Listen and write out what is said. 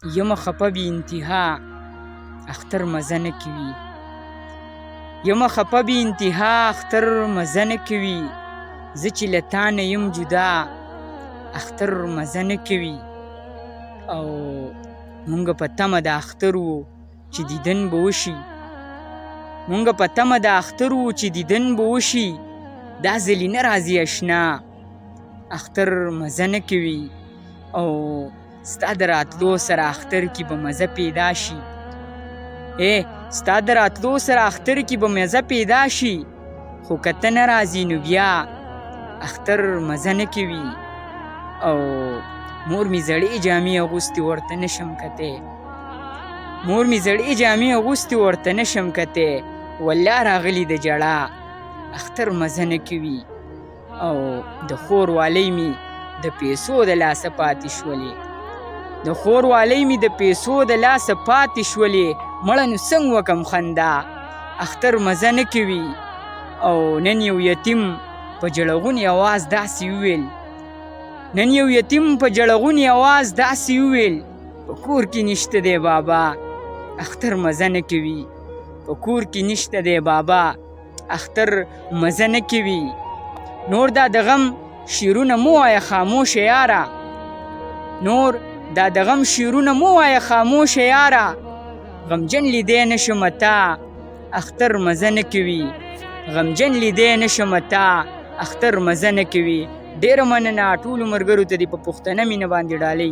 یمه خفه بې انتها اختر مزه نه کوي. یمه خفه بې انتها اختر مزه نه کوي. زه چې له تا نه یم جدا اختر مزه نه کوي. او مونږ په تمه د اختر وو چې دیدن به وشي. مونږ په تمه د اختر وو چې دیدن به وشي. دا ځلې نه راځي اشنا اختر مزه نه کوي. او ستا د راتلو سره اختر کې به مزه پیدا شي. ستا د راتلو سره اختر کې به مزه پیدا شي. خو که ته نه راځې نو بیا اختر مزه نه کوي. او مور مې زړې جامې اغوستې ورته نشم کتی. مور مې زړې جامې اغوستې ورته نشم کتی. والله راغلی د جړا اختر مزه نه کوي. او د خور والی مې د پیسو د لاسه پاتې شولې. د خور والی مې د پیسو د لاسه پاتې شولې. مړه نو څنګه وکم خندا اختر مزه نه کوي. او نن یو یتیم په جړغوني اواز داسې وویل. نن یو یتیم په جړغوني اواز داسې وویل په کور کې نشته دی بابا اختر مزه نه کوي. په کور کې نشته دی بابا اختر مزه نه کوي. نور دا د غم شیرونه مو وایه خاموشه یاره. نور دا د غم شیرونه مو وایه خاموشه یاره. غمجن لیدی نشمه تا اختر مزه نه کوي. غمجن لیدی نشمه تا اختر مزه نه کوي. ډېره مننه ټولو ملګرو ته دې په پښتنه مینه باندې ډالۍ